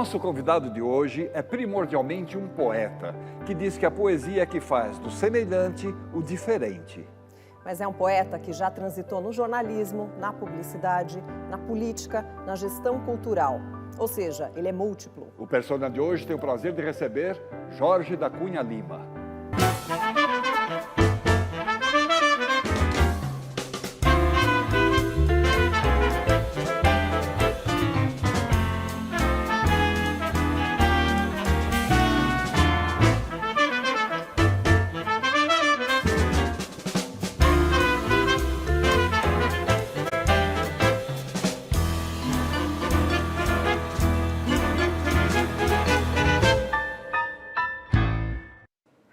nosso convidado de hoje é primordialmente um poeta, que diz que a poesia é que faz do semelhante o diferente. Mas é um poeta que já transitou no jornalismo, na publicidade, na política, na gestão cultural. Ou seja, ele é múltiplo. O persona de hoje tem o prazer de receber Jorge da Cunha Lima.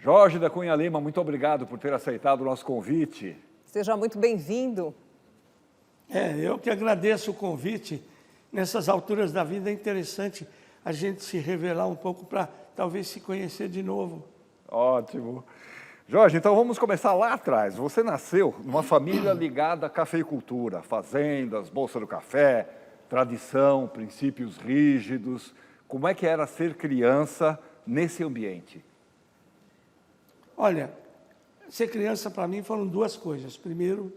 Jorge da Cunha Lima, muito obrigado por ter aceitado o nosso convite. Seja muito bem-vindo. Eu que agradeço o convite. Nessas alturas da vida é interessante a gente se revelar um pouco para talvez se conhecer de novo. Ótimo. Jorge, então vamos começar lá atrás. Você nasceu numa família ligada à cafeicultura, fazendas, bolsa do café, tradição, princípios rígidos. Como é que era ser criança nesse ambiente? Olha, ser criança para mim foram duas coisas. Primeiro,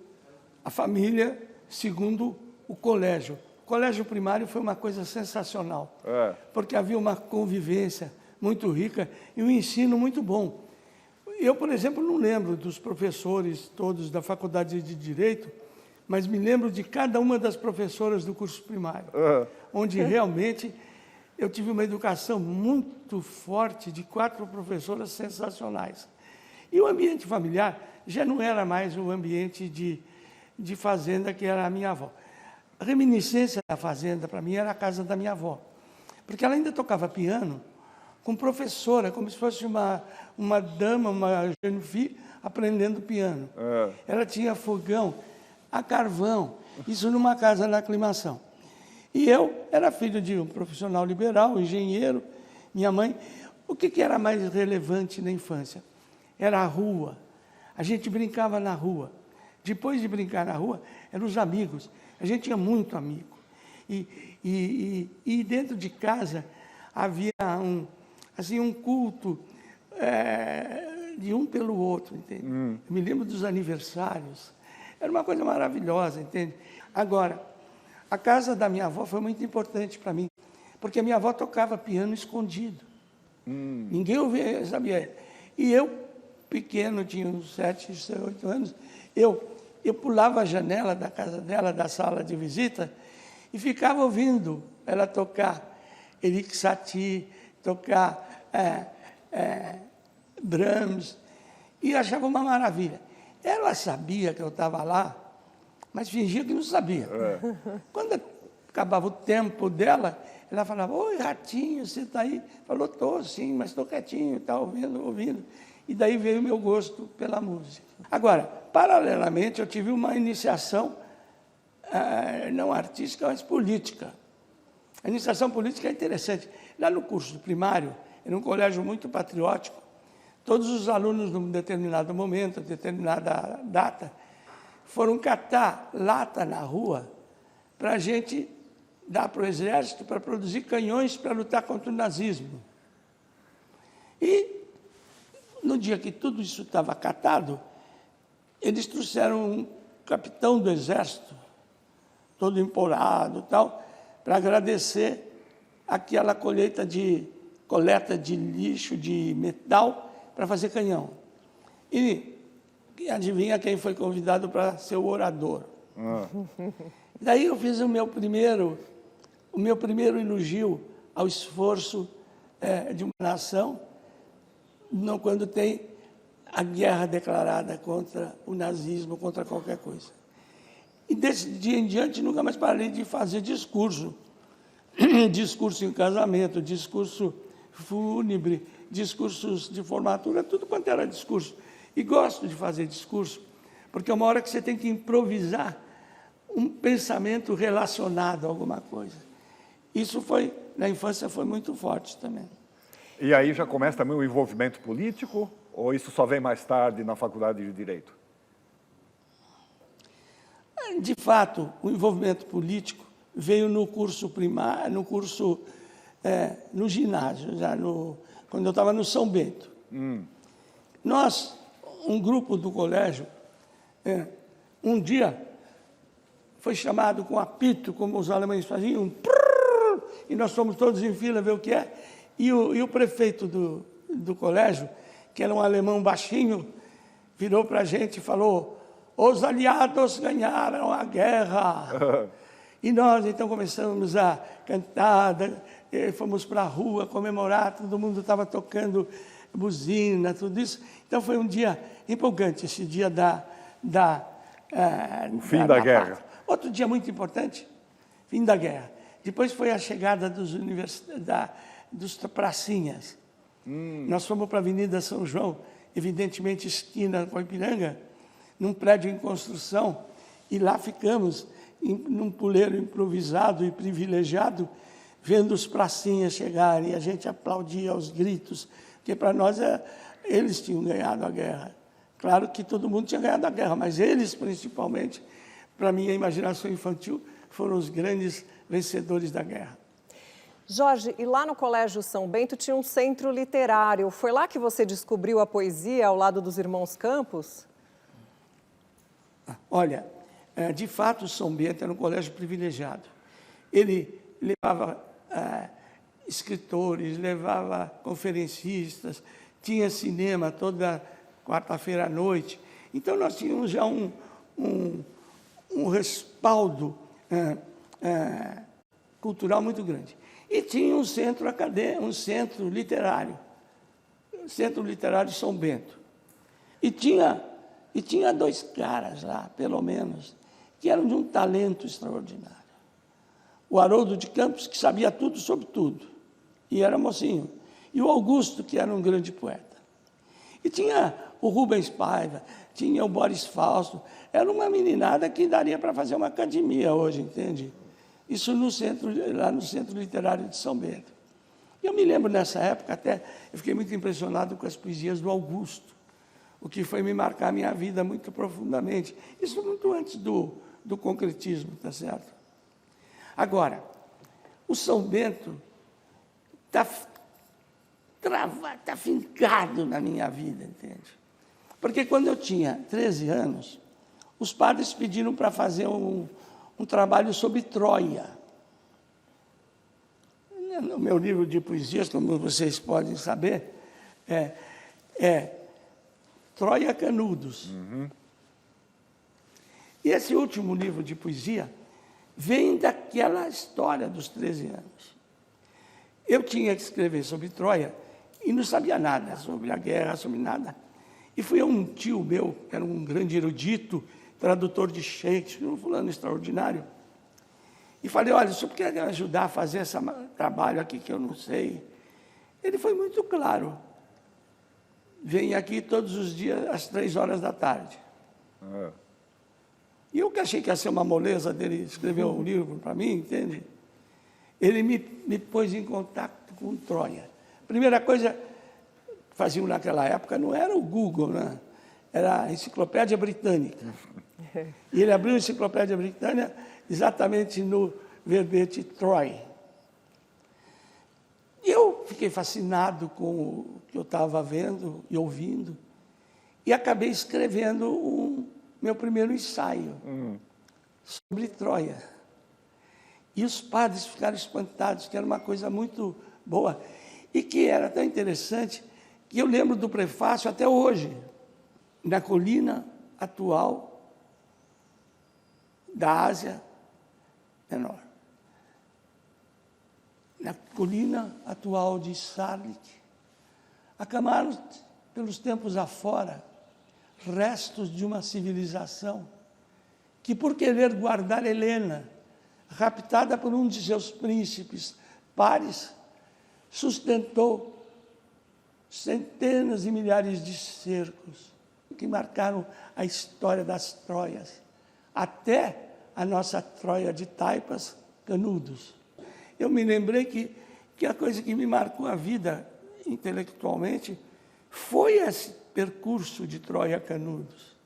a família. Segundo, o colégio. O colégio primário foi uma coisa sensacional, porque havia uma convivência muito rica e um ensino muito bom. Eu, por exemplo, não lembro dos professores todos da Faculdade de Direito, mas me lembro de cada uma das professoras do curso primário, onde realmente eu tive uma educação muito forte de 4 professoras sensacionais. E o ambiente familiar já não era mais o ambiente de fazenda que era a minha avó. A reminiscência da fazenda, para mim, era a casa da minha avó. Porque ela ainda tocava piano com professora, como se fosse uma dama, uma jeune fille, aprendendo piano. Ela tinha fogão a carvão, isso numa casa na Aclimação. E eu era filho de um profissional liberal, engenheiro, minha mãe. O que era mais relevante na infância? Era a rua. A gente brincava na rua. Depois de brincar na rua, eram os amigos. A gente tinha muito amigo. E dentro de casa havia um culto de um pelo outro, entende? Eu me lembro dos aniversários. Era uma coisa maravilhosa, entende? Agora, a casa da minha avó foi muito importante para mim, porque a minha avó tocava piano escondido. Ninguém ouvia, sabia? E eu, pequeno, tinha uns 7, 8 anos, eu pulava a janela da casa dela, da sala de visita, e ficava ouvindo ela tocar Erik Satie, tocar Brahms, e achava uma maravilha. Ela sabia que eu estava lá, mas fingia que não sabia. Quando acabava o tempo dela, ela falava: "Oi, ratinho, você está aí?" Falou: "Estou sim, mas estou quietinho, está ouvindo. E daí veio o meu gosto pela música. Agora, paralelamente, eu tive uma iniciação, não artística, mas política. A iniciação política é interessante. Lá no curso primário, era um colégio muito patriótico, todos os alunos, num determinado momento, determinada data, foram catar lata na rua para a gente dar para o exército para produzir canhões para lutar contra o nazismo. E no dia que tudo isso estava catado, eles trouxeram um capitão do exército, todo empolado e tal, para agradecer aquela coleta de lixo de metal para fazer canhão. E adivinha quem foi convidado para ser o orador? Daí eu fiz o meu primeiro elogio ao esforço de uma nação, quando tem a guerra declarada contra o nazismo, contra qualquer coisa. E desse dia em diante, nunca mais parei de fazer discurso. Discurso em casamento, discurso fúnebre, discursos de formatura, tudo quanto era discurso. E gosto de fazer discurso, porque é uma hora que você tem que improvisar um pensamento relacionado a alguma coisa. Isso na infância foi muito forte também. E aí já começa também o envolvimento político, ou isso só vem mais tarde na Faculdade de Direito? De fato, o envolvimento político veio no curso primário, no curso no ginásio, quando eu estava no São Bento. Nós, um grupo do colégio, um dia foi chamado com apito, como os alemães faziam, e nós fomos todos em fila ver o que é. E o prefeito do colégio, que era um alemão baixinho, virou para a gente e falou: os aliados ganharam a guerra. E nós, então, começamos a cantar, fomos para a rua comemorar, todo mundo estava tocando buzina, tudo isso. Então, foi um dia empolgante, esse dia o fim da guerra. Pátria. Outro dia muito importante, fim da guerra. Depois foi a chegada dos pracinhas. Nós fomos para a Avenida São João, evidentemente esquina com a Ipiranga, num prédio em construção, e lá ficamos num puleiro improvisado e privilegiado, vendo os pracinhas chegarem, e a gente aplaudia aos gritos, porque para nós eles tinham ganhado a guerra. Claro que todo mundo tinha ganhado a guerra, mas eles, principalmente, para minha imaginação infantil, foram os grandes vencedores da guerra. Jorge, e lá no Colégio São Bento tinha um centro literário. Foi lá que você descobriu a poesia ao lado dos irmãos Campos? Olha, de fato, o São Bento era um colégio privilegiado. Ele levava escritores, levava conferencistas, tinha cinema toda quarta-feira à noite. Então, nós tínhamos já um respaldo cultural muito grande. E tinha um centro acadêmico, um centro literário, o Centro Literário de São Bento. E tinha dois caras lá, pelo menos, que eram de um talento extraordinário. O Haroldo de Campos, que sabia tudo sobre tudo, e era mocinho. E o Augusto, que era um grande poeta. E tinha o Rubens Paiva, tinha o Boris Fausto. Era uma meninada que daria para fazer uma academia hoje, entende? Isso lá no Centro Literário de São Bento. E eu me lembro, nessa época, até, eu fiquei muito impressionado com as poesias do Augusto, o que foi me marcar a minha vida muito profundamente. Isso muito antes do concretismo, tá certo? Agora, o São Bento está fincado na minha vida, entende? Porque quando eu tinha 13 anos, os padres pediram para fazer um trabalho sobre Troia. No meu livro de poesias, como vocês podem saber, Troia Canudos. E esse último livro de poesia vem daquela história dos 13 anos. Eu tinha que escrever sobre Troia e não sabia nada sobre a guerra, sobre nada. E fui a um tio meu, que era um grande erudito, tradutor de Shakespeare, um fulano extraordinário, e falei: olha, o senhor quer me ajudar a fazer esse trabalho aqui que eu não sei? Ele foi muito claro. Vem aqui todos os dias às 3 horas da tarde. E eu que achei que ia ser uma moleza dele escrever um livro para mim, entende? Ele me pôs em contato com Troia. Primeira coisa que faziam naquela época não era o Google, né? Era a Enciclopédia Britânica. E ele abriu a Enciclopédia Britânica exatamente no verbete Troy. E eu fiquei fascinado com o que eu estava vendo e ouvindo, e acabei escrevendo o meu primeiro ensaio sobre Troia. E os padres ficaram espantados, que era uma coisa muito boa, e que era tão interessante, que eu lembro do prefácio até hoje. Na colina atual da Ásia Menor. Na colina atual de Sarlik, acamaram pelos tempos afora restos de uma civilização que, por querer guardar Helena, raptada por um de seus príncipes, Paris, sustentou centenas e milhares de cercos que marcaram a história das Troias, até a nossa Troia de Taipas, Canudos. Eu me lembrei que a coisa que me marcou a vida intelectualmente foi esse percurso de Troia Canudos.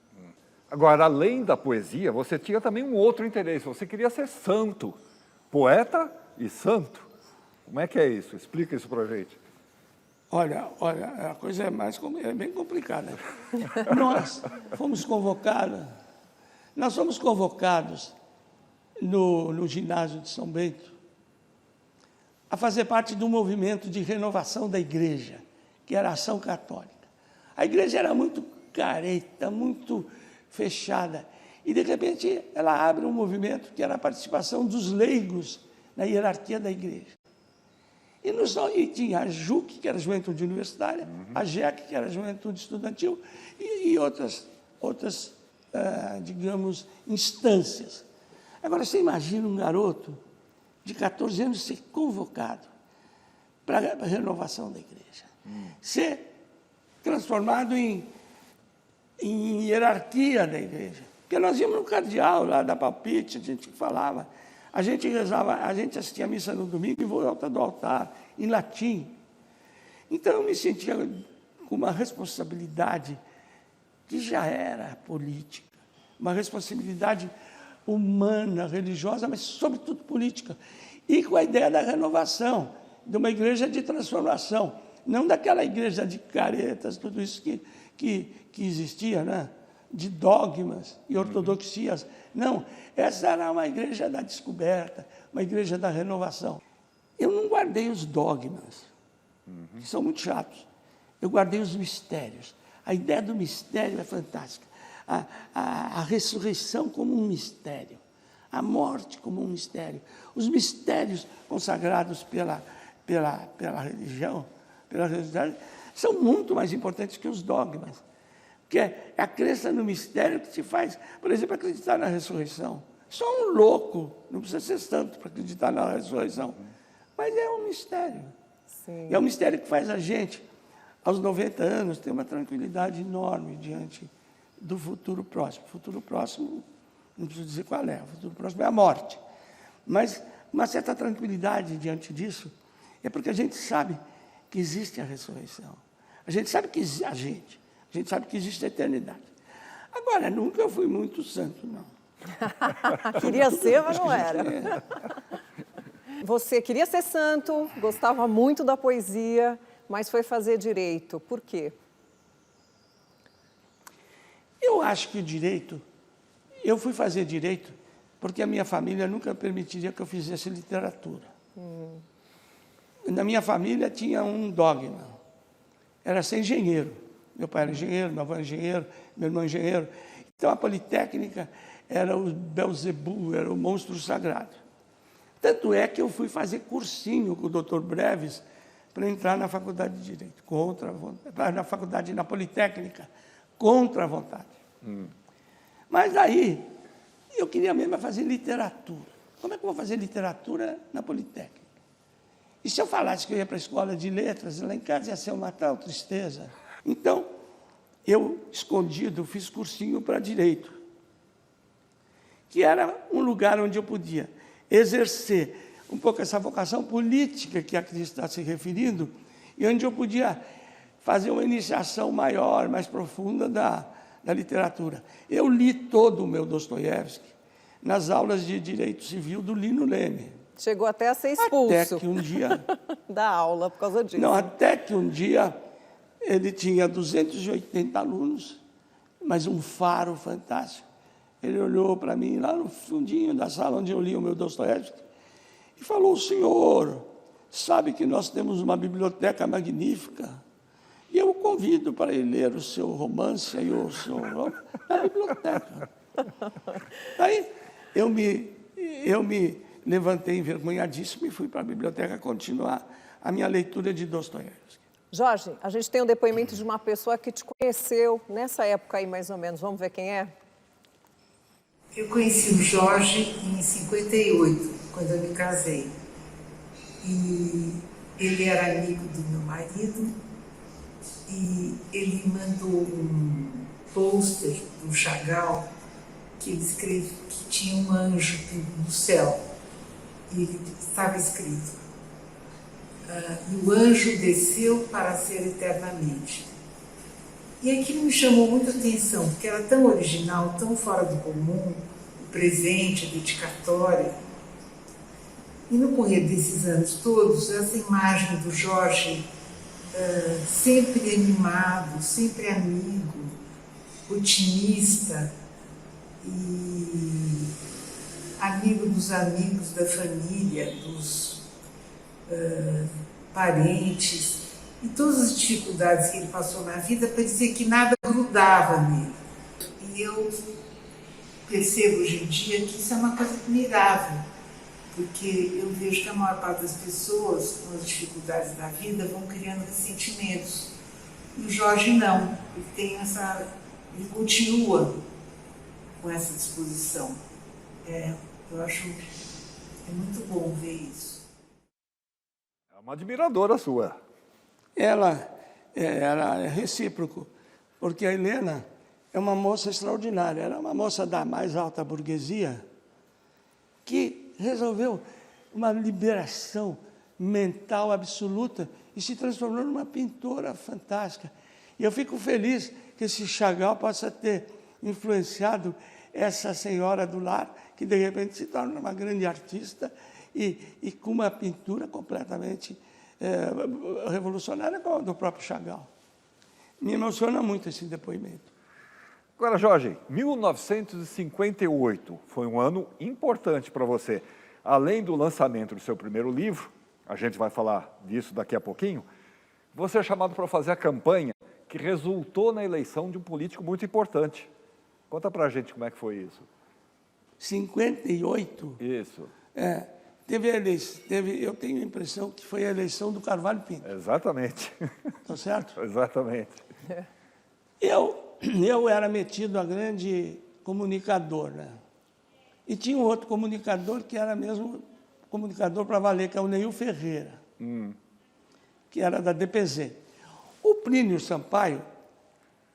Agora, além da poesia, você tinha também um outro interesse. Você queria ser santo, poeta e santo. Como é que é isso? Explica isso para a gente. Olha, a coisa é bem complicada. Nós fomos convocados no ginásio de São Bento a fazer parte de um movimento de renovação da igreja, que era a Ação Católica. A igreja era muito careta, muito fechada, e de repente ela abre um movimento que era a participação dos leigos na hierarquia da igreja. E tinha a JUC, que era a Juventude Universitária, a JEC, que era a Juventude Estudantil, e outras digamos, instâncias. Agora, você imagina um garoto de 14 anos ser convocado para a renovação da igreja, ser transformado em hierarquia da igreja. Porque nós íamos no cardeal, lá da palpite, a gente falava, a gente rezava, a gente assistia a missa no domingo em volta do altar, em latim. Então eu me sentia com uma responsabilidade que já era política, uma responsabilidade humana, religiosa, mas sobretudo política. E com a ideia da renovação, de uma igreja de transformação, não daquela igreja de caretas, tudo isso que existia, né? De dogmas e ortodoxias. Não, essa era uma igreja da descoberta, uma igreja da renovação. Eu não guardei os dogmas, que são muito chatos. Eu guardei os mistérios. A ideia do mistério é fantástica. A ressurreição como um mistério. A morte como um mistério. Os mistérios consagrados pela religião, pela religiosidade, são muito mais importantes que os dogmas. Que é a crença no mistério que te faz, por exemplo, acreditar na ressurreição. Só um louco, não precisa ser santo para acreditar na ressurreição. Mas é um mistério. Sim. E é um mistério que faz a gente, aos 90 anos, ter uma tranquilidade enorme diante do futuro próximo. O futuro próximo, não preciso dizer qual é, o futuro próximo é a morte. Mas uma certa tranquilidade diante disso é porque a gente sabe que existe a ressurreição. A gente sabe que existe a eternidade. Agora, nunca eu fui muito santo, não. Queria ser, mas não era. Você queria ser santo, gostava muito da poesia, mas foi fazer direito. Por quê? Eu acho que o direito... Eu fui fazer direito porque a minha família nunca permitiria que eu fizesse literatura. Na minha família tinha um dogma. Era ser engenheiro. Meu pai era engenheiro, meu avô era engenheiro, meu irmão engenheiro. Então, a Politécnica era o Belzebu, era o monstro sagrado. Tanto é que eu fui fazer cursinho com o Dr. Breves para entrar na Faculdade de Direito, na Politécnica, contra a vontade. Mas aí, eu queria mesmo fazer literatura. Como é que eu vou fazer literatura na Politécnica? E se eu falasse que eu ia para a escola de letras, lá em casa ia ser uma tal tristeza. Então, eu, escondido, fiz cursinho para Direito, que era um lugar onde eu podia exercer um pouco essa vocação política que a Cris está se referindo, e onde eu podia fazer uma iniciação maior, mais profunda da literatura. Eu li todo o meu Dostoiévski nas aulas de Direito Civil do Lino Leme. Chegou até a ser expulso. Até que um dia... da aula, por causa disso. Não, até que um dia ele tinha 280 alunos, mas um faro fantástico. Ele olhou para mim lá no fundinho da sala onde eu li o meu Dostoiévski e falou: senhor, sabe que nós temos uma biblioteca magnífica? E eu o convido para ir ler o seu romance e o seu na biblioteca. Aí eu me levantei envergonhadíssimo e fui para a biblioteca continuar a minha leitura de Dostoiévski. Jorge, a gente tem um depoimento de uma pessoa que te conheceu nessa época aí, mais ou menos. Vamos ver quem é? Eu conheci o Jorge em 58, quando eu me casei. E ele era amigo do meu marido e ele mandou um pôster do Chagall que ele escreveu que tinha um anjo no céu. E estava escrito: e o anjo desceu para ser eternamente. E aquilo me chamou muita atenção, porque era tão original, tão fora do comum, o presente, a dedicatória. E no correr desses anos todos, essa imagem do Jorge sempre animado, sempre amigo, otimista e amigo dos amigos da família, dos parentes, e todas as dificuldades que ele passou na vida, parecia que nada grudava nele. E eu percebo hoje em dia que isso é uma coisa admirável, porque eu vejo que a maior parte das pessoas, com as dificuldades da vida, vão criando ressentimentos. E o Jorge não, ele continua com essa disposição. Eu acho muito bom ver isso. É uma admiradora sua. Ela era recíproco, porque a Helena é uma moça extraordinária, era uma moça da mais alta burguesia que resolveu uma liberação mental absoluta e se transformou numa pintora fantástica. E eu fico feliz que esse Chagall possa ter influenciado essa senhora do lar, que de repente se torna uma grande artista e com uma pintura completamente revolucionária como a do próprio Chagall. Me emociona muito esse depoimento. Agora, Jorge, 1958 foi um ano importante para você. Além do lançamento do seu primeiro livro, a gente vai falar disso daqui a pouquinho, você é chamado para fazer a campanha que resultou na eleição de um político muito importante. Conta para a gente como é que foi isso. 58? Isso. Teve a eleição, eu tenho a impressão que foi a eleição do Carvalho Pinto. Exatamente. Está certo? Exatamente. Eu era metido a grande comunicador, né? E tinha um outro comunicador que era mesmo comunicador para valer, que é o Neil Ferreira, que era da DPZ. O Plínio Sampaio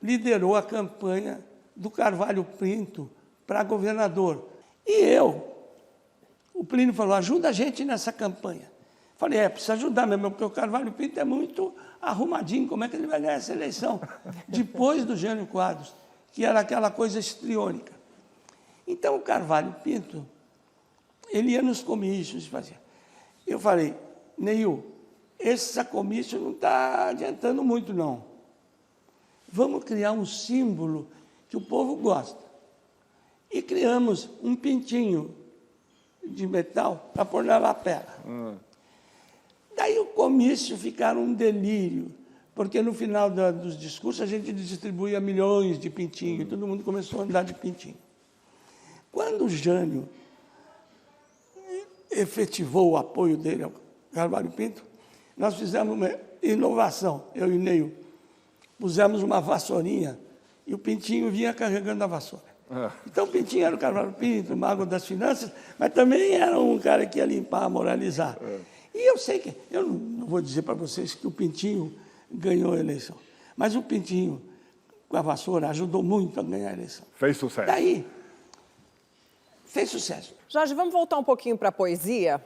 liderou a campanha do Carvalho Pinto para governador. E o Plínio falou, ajuda a gente nessa campanha. Falei, precisa ajudar mesmo, porque o Carvalho Pinto é muito arrumadinho, como é que ele vai ganhar essa eleição? Depois do Jânio Quadros, que era aquela coisa histriônica. Então, o Carvalho Pinto, ele ia nos comícios e fazia. Eu falei, Neil, esse comício não está adiantando muito, não. Vamos criar um símbolo que o povo gosta. E criamos um pintinho de metal para pôr na lapela. Daí o comício ficaram um delírio, porque no final dos discursos a gente distribuía milhões de pintinhos, todo mundo começou a andar de pintinho. Quando o Jânio efetivou o apoio dele ao Carvalho Pinto, nós fizemos uma inovação, eu e o Neil. Pusemos uma vassourinha e o pintinho vinha carregando a vassoura. Então o pintinho era o Carvalho Pinto, o mago das finanças, mas também era um cara que ia limpar, moralizar. E eu sei que, eu não vou dizer para vocês que o pintinho ganhou a eleição, mas o pintinho com a vassoura ajudou muito a ganhar a eleição. Fez sucesso. Daí, fez sucesso. Jorge, vamos voltar um pouquinho para a poesia.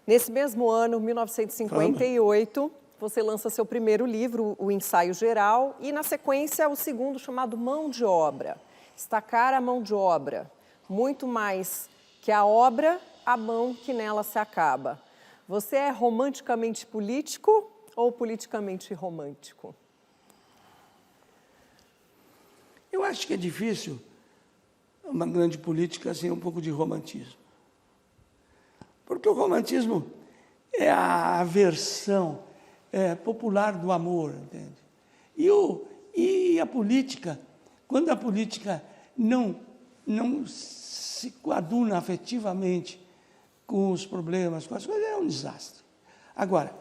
Nesse mesmo ano, 1958, você lança seu primeiro livro, O Ensaio Geral, e na sequência o segundo, chamado Mão de Obra. Destacar a mão de obra, muito mais que a obra, a mão que nela se acaba. Você é romanticamente político ou politicamente romântico? Eu acho que é difícil uma grande política sem um pouco de romantismo. Porque o romantismo é a versão popular do amor, entende? E a política, quando a política não se coaduna afetivamente com os problemas, com as coisas, é um desastre. Agora,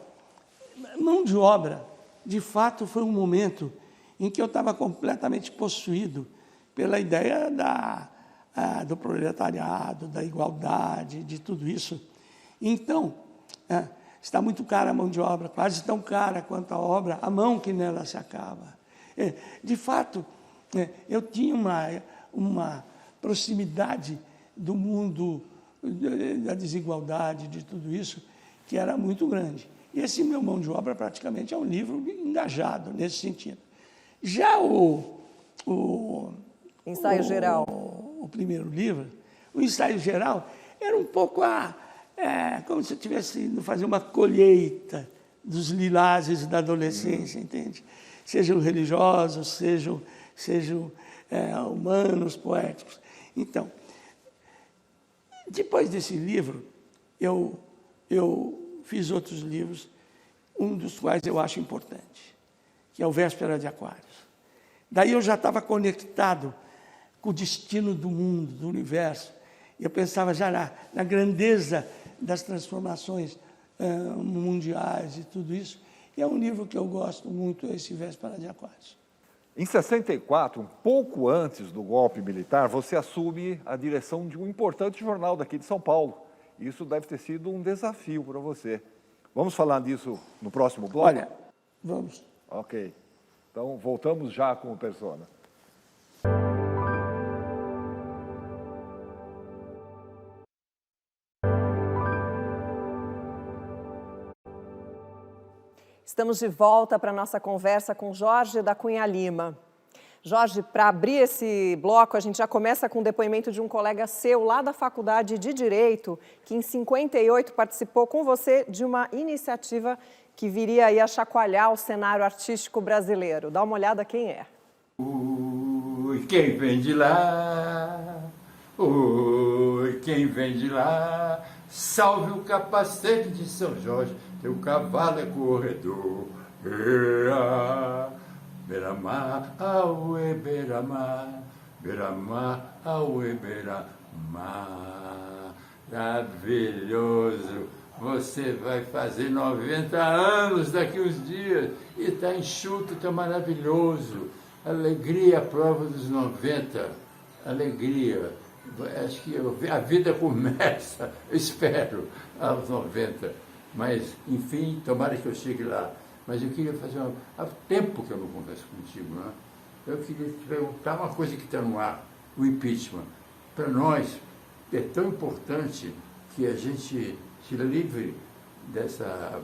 mão de obra, de fato, foi um momento em que eu estava completamente possuído pela ideia do proletariado, da igualdade, de tudo isso. Então, está muito cara a mão de obra, quase tão cara quanto a obra, a mão que nela se acaba. De fato, eu tinha uma proximidade do mundo da desigualdade, de tudo isso, que era muito grande. E esse meu Mão de Obra praticamente é um livro engajado nesse sentido. Já o Ensaio Geral. O primeiro livro, o Ensaio Geral, era um pouco como se eu estivesse indo fazer uma colheita dos lilazes da adolescência, entende? Sejam religiosos, sejam humanos, poéticos. Então, depois desse livro, eu fiz outros livros, um dos quais eu acho importante, que é o Véspera de Aquários. Daí eu já estava conectado com o destino do mundo, do universo. Eu pensava já na grandeza das transformações mundiais e tudo isso. E é um livro que eu gosto muito, esse Véspera de Aquários. Em 64, um pouco antes do golpe militar, você assume a direção de um importante jornal daqui de São Paulo. Isso deve ter sido um desafio para você. Vamos falar disso no próximo bloco? Olha, vamos. Ok. Então, voltamos já com o Persona. Estamos de volta para a nossa conversa com Jorge da Cunha Lima. Jorge, para abrir esse bloco, a gente já começa com o depoimento de um colega seu lá da Faculdade de Direito, que em 58 participou com você de uma iniciativa que viria aí a chacoalhar o cenário artístico brasileiro. Dá uma olhada quem é. Ui, quem vem de lá? Ui, quem vem de lá? Salve o capacete de São Jorge, teu cavalo é corredor. Ea, beira-mar, auê, beira-mar, beira-mar, auê, beira-mar. Maravilhoso! Você vai fazer 90 anos daqui uns dias e está enxuto, está maravilhoso. Alegria à prova dos 90. Alegria. Acho que a vida começa, eu espero, aos 90. Mas, enfim, tomara que eu chegue lá. Mas eu queria fazer há tempo que eu não converso contigo, né? Eu queria te perguntar uma coisa que está no ar, o impeachment. Para nós, é tão importante que a gente se livre dessa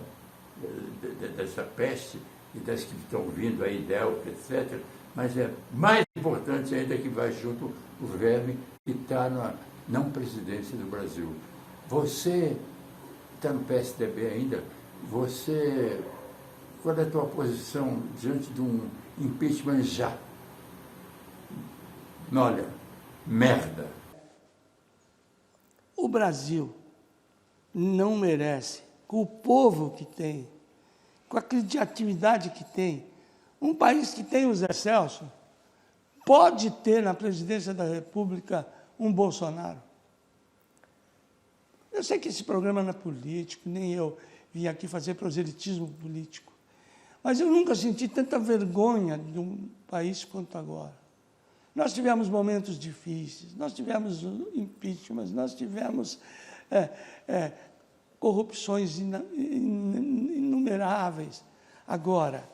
peste e das que estão vindo aí, Delta, etc. Mas é mais importante ainda que vai junto o verme que está na não presidência do Brasil. Você está no PSDB ainda? Qual é a tua posição diante de um impeachment já? Olha, merda. O Brasil não merece, com o povo que tem, com a criatividade que tem, um país que tem o Zé Celso, pode ter na presidência da República um Bolsonaro. Eu sei que esse programa não é político, nem eu vim aqui fazer proselitismo político, mas eu nunca senti tanta vergonha de um país quanto agora. Nós tivemos momentos difíceis, nós tivemos impeachment, nós tivemos corrupções inumeráveis. Agora,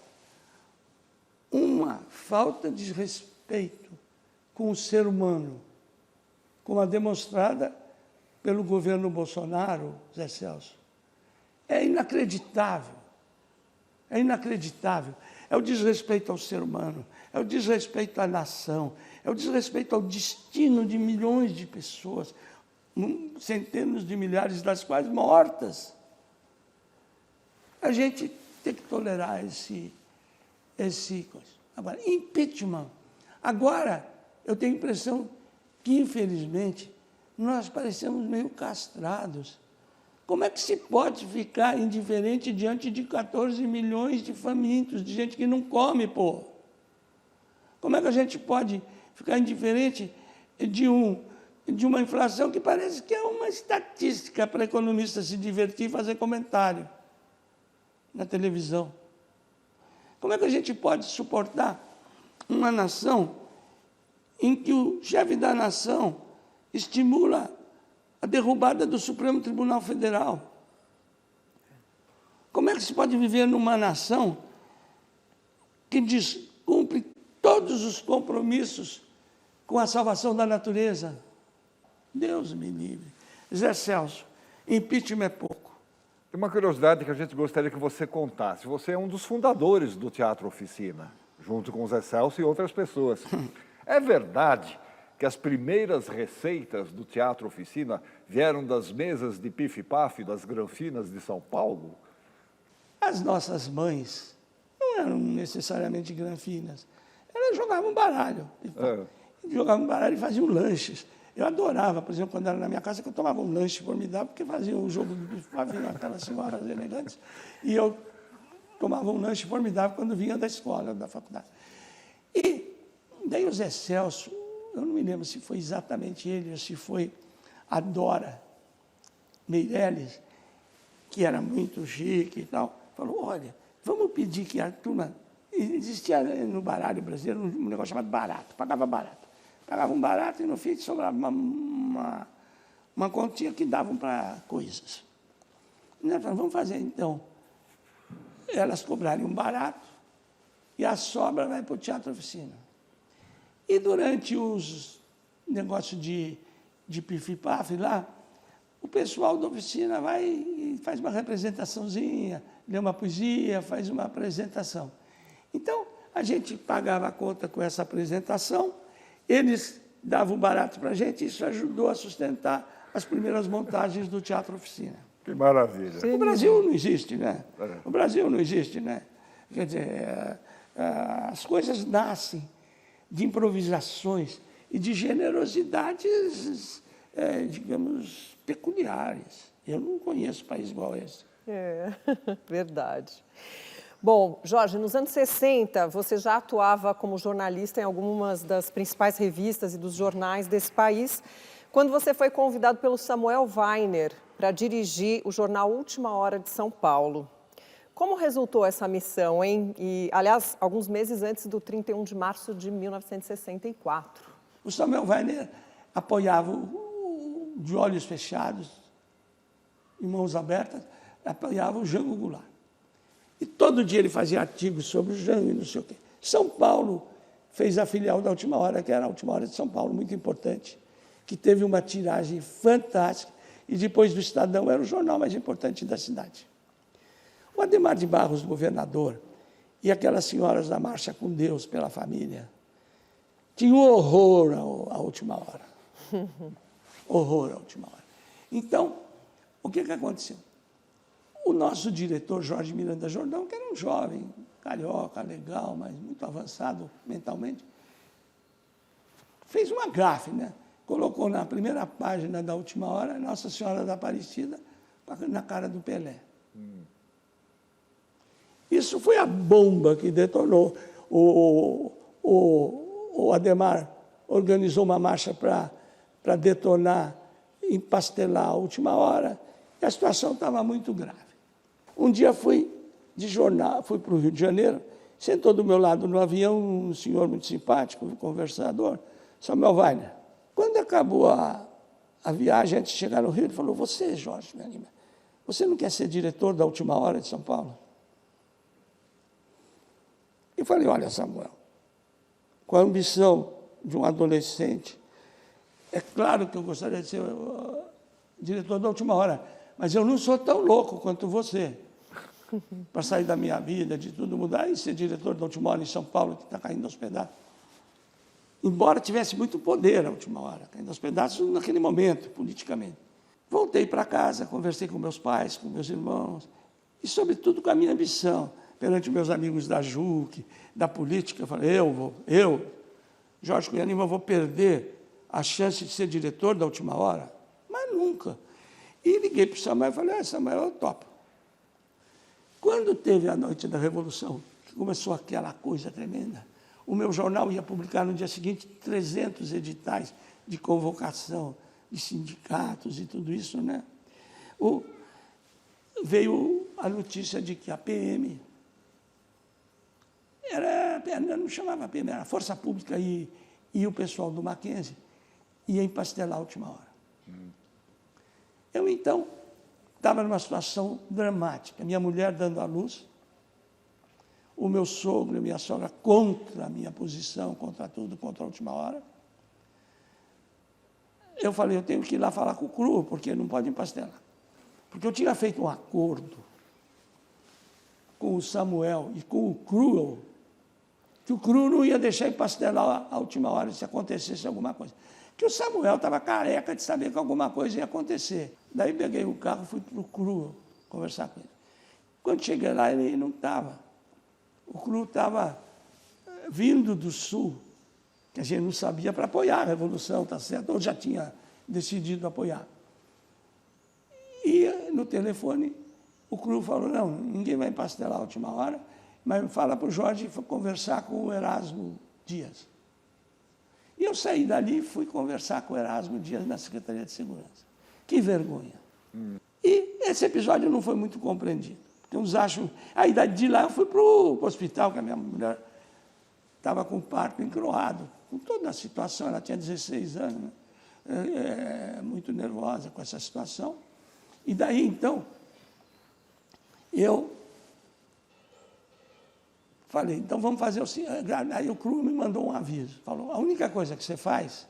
uma falta de respeito com o ser humano, como a demonstrada pelo governo Bolsonaro, Zé Celso, é inacreditável. É inacreditável. É o desrespeito ao ser humano, é o desrespeito à nação, é o desrespeito ao destino de milhões de pessoas, centenas de milhares das quais mortas. A gente tem que tolerar esse coisa. Agora, impeachment. Agora, eu tenho a impressão que, infelizmente, nós parecemos meio castrados. Como é que se pode ficar indiferente diante de 14 milhões de famintos, de gente que não come, pô? Como é que a gente pode ficar indiferente de uma inflação que parece que é uma estatística para economista se divertir e fazer comentário na televisão? Como é que a gente pode suportar uma nação em que o chefe da nação estimula a derrubada do Supremo Tribunal Federal? Como é que se pode viver numa nação que descumpre todos os compromissos com a salvação da natureza? Deus me livre. Zé Celso, impeachment é pouco. Tem uma curiosidade que a gente gostaria que você contasse. Você é um dos fundadores do Teatro Oficina, junto com o Zé Celso e outras pessoas. É verdade que as primeiras receitas do Teatro Oficina vieram das mesas de pif-paf das Granfinas de São Paulo? As nossas mães não eram necessariamente granfinas. Elas jogavam baralho. Jogavam baralho e faziam lanches. Eu adorava, por exemplo, quando era na minha casa, que eu tomava um lanche formidável, porque fazia um jogo de pavio, aquelas senhoras elegantes, e eu tomava um lanche formidável quando vinha da escola, da faculdade. E daí o Zé Celso, eu não me lembro se foi exatamente ele ou se foi a Dora Meirelles, que era muito chique e tal, falou, olha, vamos pedir que a turma... Existia no baralho brasileiro um negócio chamado barato, pagava barato. Pagavam um barato e no fim sobrava uma continha que davam para coisas. E nós falamos, vamos fazer então. Elas cobrarem um barato e a sobra vai para o Teatro Oficina. E durante os negócios de pif-paf lá, o pessoal da oficina vai e faz uma representaçãozinha, lê uma poesia, faz uma apresentação. Então, a gente pagava a conta com essa apresentação, eles davam barato para a gente, e isso ajudou a sustentar as primeiras montagens do Teatro Oficina. Que maravilha. O Brasil não existe, né? O Brasil não existe, né? Quer dizer, as coisas nascem de improvisações e de generosidades, digamos, peculiares. Eu não conheço país igual esse. É, verdade. Bom, Jorge, nos anos 60, você já atuava como jornalista em algumas das principais revistas e dos jornais desse país, quando você foi convidado pelo Samuel Weiner para dirigir o jornal Última Hora de São Paulo. Como resultou essa missão, hein? E, aliás, alguns meses antes do 31 de março de 1964. O Samuel Weiner apoiava, de olhos fechados, de mãos abertas, apoiava o Jango Goulart. E todo dia ele fazia artigos sobre o Jango e não sei o quê. São Paulo fez a filial da Última Hora, que era a Última Hora de São Paulo, muito importante, que teve uma tiragem fantástica, e depois do Estadão era o jornal mais importante da cidade. O Adhemar de Barros, governador, e aquelas senhoras da Marcha com Deus pela família, tinham horror à Última Hora. Horror à Última Hora. Então, o que aconteceu? O nosso diretor, Jorge Miranda Jordão, que era um jovem, carioca, legal, mas muito avançado mentalmente, fez uma gafe, né? Colocou na primeira página da Última Hora Nossa Senhora da Aparecida na cara do Pelé. Isso foi a bomba que detonou. O Adhemar organizou uma marcha para detonar, empastelar a Última Hora, e a situação estava muito grave. Um dia fui para o Rio de Janeiro, sentou do meu lado no avião um senhor muito simpático, um conversador, Samuel Weiner. Quando acabou a viagem, antes de chegar no Rio, ele falou, você, Jorge, você não quer ser diretor da Última Hora de São Paulo? Eu falei, olha, Samuel, com a ambição de um adolescente, é claro que eu gostaria de ser diretor da Última Hora, mas eu não sou tão louco quanto você, para sair da minha vida, de tudo mudar, e ser diretor da Última Hora em São Paulo, que está caindo aos pedaços. Embora tivesse muito poder a Última Hora, caindo aos pedaços naquele momento, politicamente. Voltei para casa, conversei com meus pais, com meus irmãos, e sobretudo com a minha ambição, perante meus amigos da JUC, da política. Eu falei, eu, Jorge Cunha Lima, vou perder a chance de ser diretor da Última Hora? Mas nunca. E liguei para o Samuel e falei, Samuel, eu topo. Quando teve a noite da Revolução, que começou aquela coisa tremenda, o meu jornal ia publicar no dia seguinte 300 editais de convocação de sindicatos e tudo isso, né? Veio a notícia de que a PM, não chamava PM, era a Força Pública e o pessoal do Mackenzie ia empastelar a Última Hora. Eu, então, estava numa situação dramática. Minha mulher dando à luz, o meu sogro e minha sogra contra a minha posição, contra tudo, contra a Última Hora. Eu falei, eu tenho que ir lá falar com o CRU, porque não pode empastelar. Porque eu tinha feito um acordo com o Samuel e com o CRU, que o CRU não ia deixar empastelar a última hora se acontecesse alguma coisa. Que o Samuel estava careca de saber que alguma coisa ia acontecer. Daí peguei o carro e fui para o CRU conversar com ele. Quando cheguei lá, ele não estava. O CRU estava vindo do Sul, que a gente não sabia, para apoiar a Revolução, tá certo? Ou já tinha decidido apoiar. E no telefone, o CRU falou, não, ninguém vai empastelar a última hora, mas fala para o Jorge conversar com o Erasmo Dias. E eu saí dali e fui conversar com o Erasmo Dias na Secretaria de Segurança. Que vergonha. E esse episódio não foi muito compreendido. Porque uns acham... Aí de lá eu fui para o hospital, que a minha mulher estava com o parto encroado, com toda a situação, ela tinha 16 anos, né? Muito nervosa com essa situação. E daí, então, eu falei, então vamos fazer o seguinte. Aí o CRU me mandou um aviso. Falou, a única coisa que você faz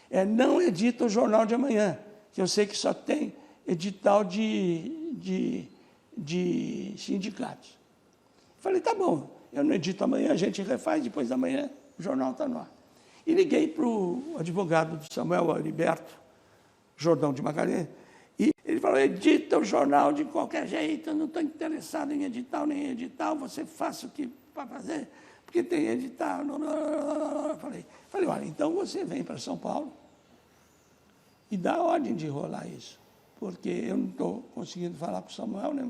é não edita o Jornal de Amanhã, que eu sei que só tem edital de sindicatos. Falei, tá bom, eu não edito amanhã, a gente refaz, depois da manhã o jornal está no ar. E liguei para o advogado do Samuel Heriberto Jordão de Magalhães, e ele falou, edita o jornal de qualquer jeito, eu não estou interessado em edital nem edital, você faça o que para fazer, porque tem edital. Falei, olha, então você vem para São Paulo e dá ordem de rolar isso, porque eu não estou conseguindo falar com o Samuel, nem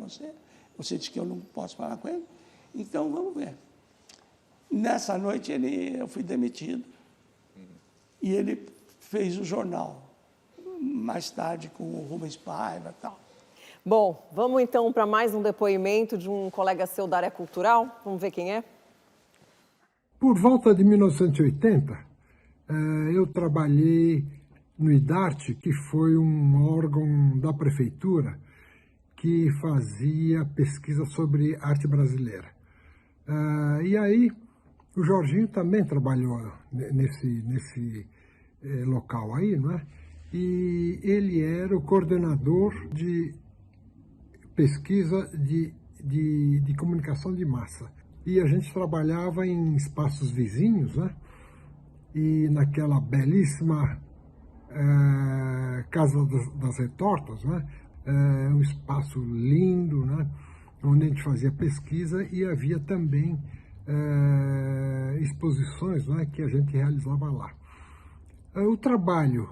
você disse que eu não posso falar com ele, então vamos ver. Nessa noite eu fui demitido e ele fez o jornal. Mais tarde com o Rubens Paiva e tal. Bom, vamos então para mais um depoimento de um colega seu da área cultural. Vamos ver quem é? Por volta de 1980, eu trabalhei no IDARTE, que foi um órgão da prefeitura que fazia pesquisa sobre arte brasileira. E aí, o Jorginho também trabalhou nesse local aí, não é? E ele era o coordenador de pesquisa de comunicação de massa. E a gente trabalhava em espaços vizinhos, né? E naquela belíssima Casa das Retortas, né? Um espaço lindo, né? Onde a gente fazia pesquisa e havia também exposições, né? Que a gente realizava lá. O trabalho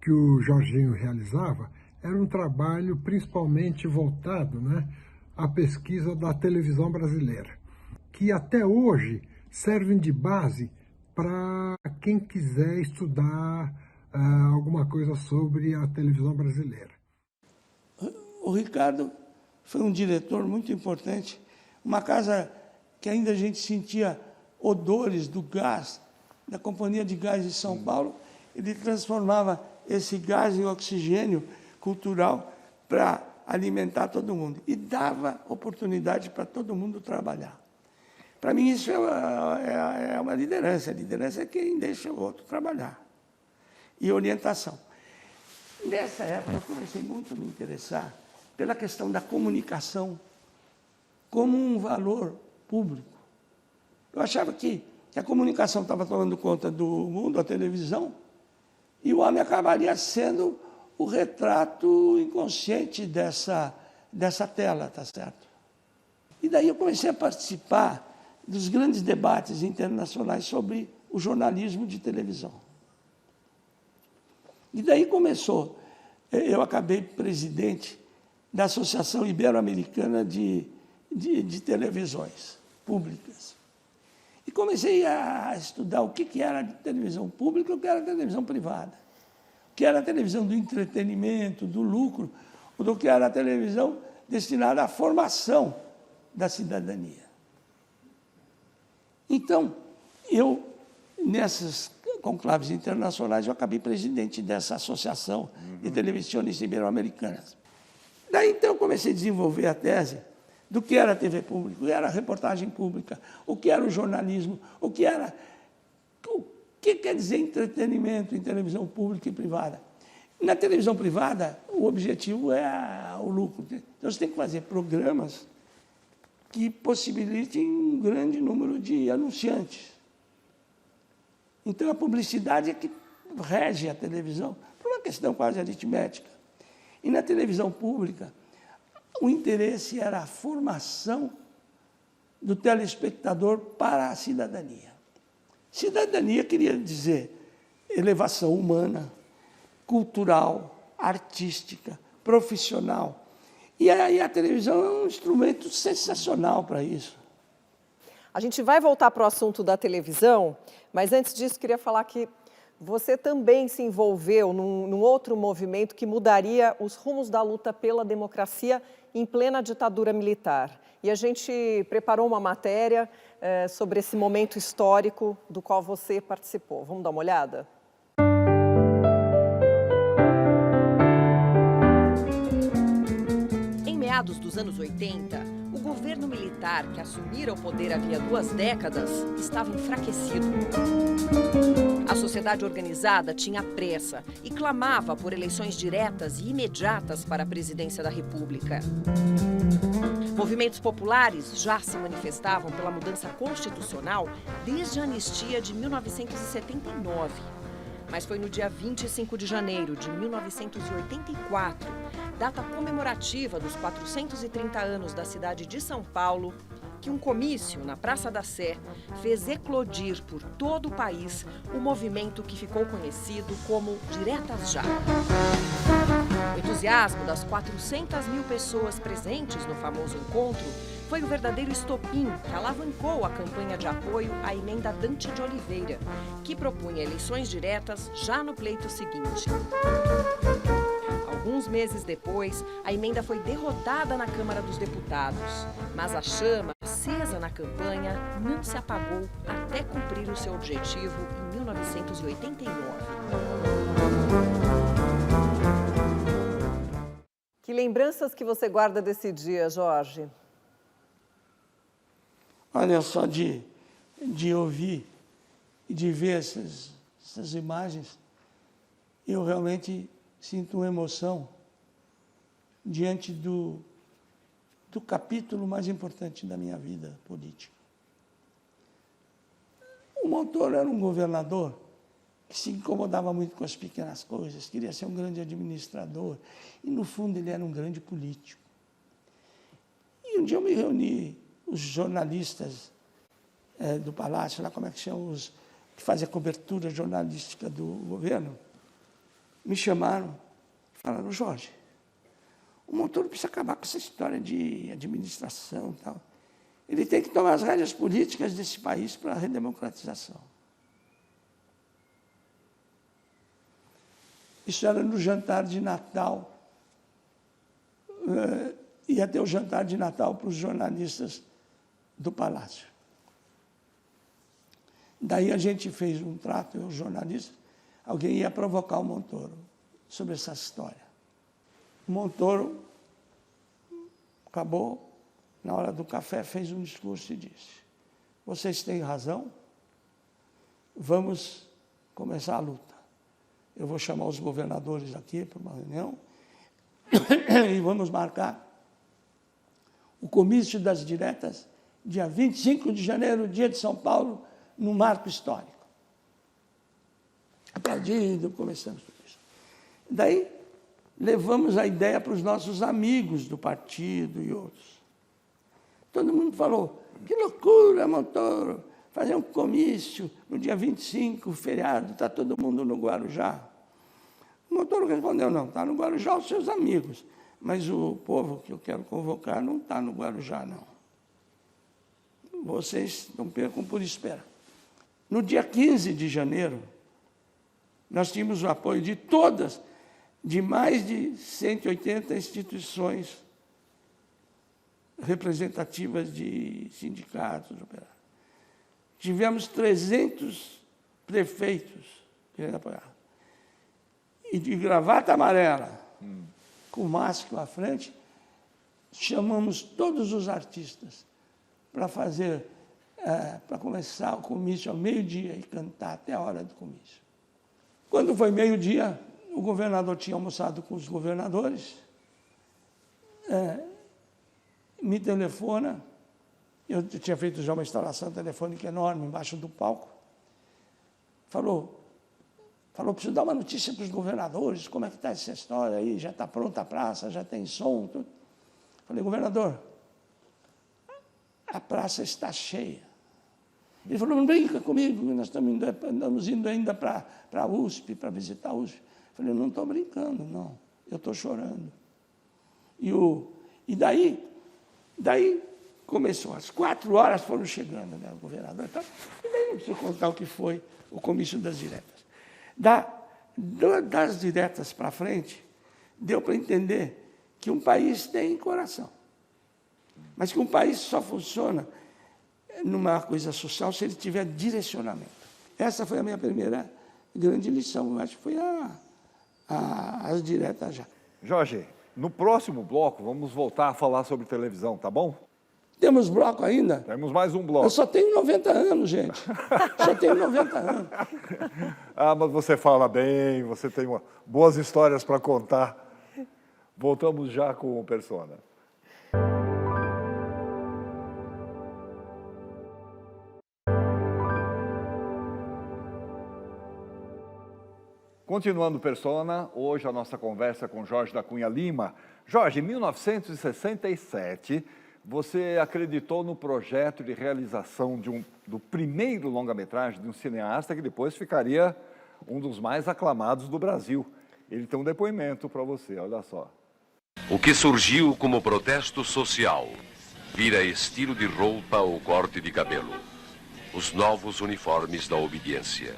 que o Jorginho realizava era um trabalho principalmente voltado, né, à pesquisa da televisão brasileira, que até hoje servem de base para quem quiser estudar alguma coisa sobre a televisão brasileira. O Ricardo foi um diretor muito importante, uma casa que ainda a gente sentia odores do gás, da Companhia de Gás de São Paulo, ele transformava esse gás em oxigênio cultural para alimentar todo mundo. E dava oportunidade para todo mundo trabalhar. Para mim, isso é uma liderança. A liderança é quem deixa o outro trabalhar. E orientação. Nessa época, eu comecei muito a me interessar pela questão da comunicação como um valor público. Eu achava que a comunicação estava tomando conta do mundo, a televisão, e o homem acabaria sendo o retrato inconsciente dessa tela, tá certo? E daí eu comecei a participar dos grandes debates internacionais sobre o jornalismo de televisão. E daí começou, eu acabei presidente da Associação Ibero-Americana de Televisões Públicas. E comecei a estudar o que era televisão pública e o que era televisão privada. O que era a televisão do entretenimento, do lucro, ou do que era a televisão destinada à formação da cidadania. Então, nessas conclaves internacionais, eu acabei presidente dessa associação de televisionistas ibero-americanas. Daí, então, eu comecei a desenvolver a tese do que era a TV pública, o que era a reportagem pública, o que era o jornalismo, o que quer dizer entretenimento em televisão pública e privada. Na televisão privada, o objetivo é o lucro. Então, você tem que fazer programas que possibilitem um grande número de anunciantes. Então, a publicidade é que rege a televisão, por uma questão quase aritmética. E na televisão pública, o interesse era a formação do telespectador para a cidadania. Cidadania queria dizer elevação humana, cultural, artística, profissional. E aí a televisão é um instrumento sensacional para isso. A gente vai voltar para o assunto da televisão, mas antes disso queria falar que você também se envolveu num outro movimento que mudaria os rumos da luta pela democracia em plena ditadura militar. E a gente preparou uma matéria sobre esse momento histórico do qual você participou. Vamos dar uma olhada? Em meados dos anos 80, o governo militar que assumira o poder havia 2 décadas estava enfraquecido. A sociedade organizada tinha pressa e clamava por eleições diretas e imediatas para a presidência da República. Movimentos populares já se manifestavam pela mudança constitucional desde a anistia de 1979. Mas foi no dia 25 de janeiro de 1984, data comemorativa dos 430 anos da cidade de São Paulo, que um comício na Praça da Sé fez eclodir por todo o país o movimento que ficou conhecido como Diretas Já. O entusiasmo das 400 mil pessoas presentes no famoso encontro foi o verdadeiro estopim que alavancou a campanha de apoio à emenda Dante de Oliveira, que propunha eleições diretas já no pleito seguinte. Alguns meses depois, a emenda foi derrotada na Câmara dos Deputados, mas a chama acesa na campanha não se apagou até cumprir o seu objetivo em 1989. Que lembranças que você guarda desse dia, Jorge? Olha só, de ouvir e de ver essas imagens, eu realmente sinto uma emoção diante do capítulo mais importante da minha vida política. O Montoro era um governador que se incomodava muito com as pequenas coisas, queria ser um grande administrador, e no fundo ele era um grande político. E um dia eu me reuni, os jornalistas do Palácio, lá como é que chamam, os que fazem a cobertura jornalística do governo, me chamaram e falaram: Jorge, o Montoro precisa acabar com essa história de administração e tal. Ele tem que tomar as rédeas políticas desse país para a redemocratização. Isso era no jantar de Natal. Ia ter o jantar de Natal para os jornalistas do Palácio. Daí a gente fez um trato, os jornalistas, alguém ia provocar o Montoro sobre essa história. O Montoro acabou, na hora do café, fez um discurso e disse: vocês têm razão, vamos começar a luta. Eu vou chamar os governadores aqui para uma reunião e vamos marcar o comício das diretas, dia 25 de janeiro, dia de São Paulo, no marco histórico. Aplaudido, começamos tudo isso. Daí, levamos a ideia para os nossos amigos do partido e outros. Todo mundo falou: que loucura, Montoro, fazer um comício no dia 25, feriado, está todo mundo no Guarujá. O Montoro respondeu: não, está no Guarujá os seus amigos, mas o povo que eu quero convocar não está no Guarujá, não. Vocês não percam por espera. No dia 15 de janeiro, nós tínhamos o apoio de mais de 180 instituições representativas de sindicatos, operários. Tivemos 300 prefeitos querendo apoiar. E de gravata amarela, com máscara à frente, chamamos todos os artistas para para começar o comício ao meio-dia e cantar até a hora do comício. Quando foi meio-dia, o governador tinha almoçado com os governadores, me telefona Eu tinha feito já uma instalação telefônica enorme embaixo do palco. Falou, preciso dar uma notícia para os governadores, como é que está essa história aí, já está pronta a praça, já tem som, tudo. Falei, governador, a praça está cheia. Ele falou, não brinca comigo, nós estamos indo ainda para a USP, para visitar a USP. Falei, não estou brincando, não, eu estou chorando. E daí começou, às 4 horas foram chegando, né, o governador e tal. E daí não preciso contar o que foi o comício das diretas. Das diretas para frente, deu para entender que um país tem coração, mas que um país só funciona numa coisa social se ele tiver direcionamento. Essa foi a minha primeira grande lição, eu acho que foi as diretas já. Jorge, no próximo bloco vamos voltar a falar sobre televisão, tá bom? Temos bloco ainda? Temos mais um bloco. Eu só tenho 90 anos, gente. Só tenho 90 anos. Ah, mas você fala bem, você tem boas histórias para contar. Voltamos já com o Persona. Continuando Persona, hoje a nossa conversa com Jorge da Cunha Lima. Jorge, em 1967, você acreditou no projeto de realização do primeiro longa-metragem de um cineasta que depois ficaria um dos mais aclamados do Brasil. Ele tem um depoimento para você, olha só. O que surgiu como protesto social vira estilo de roupa ou corte de cabelo. Os novos uniformes da obediência.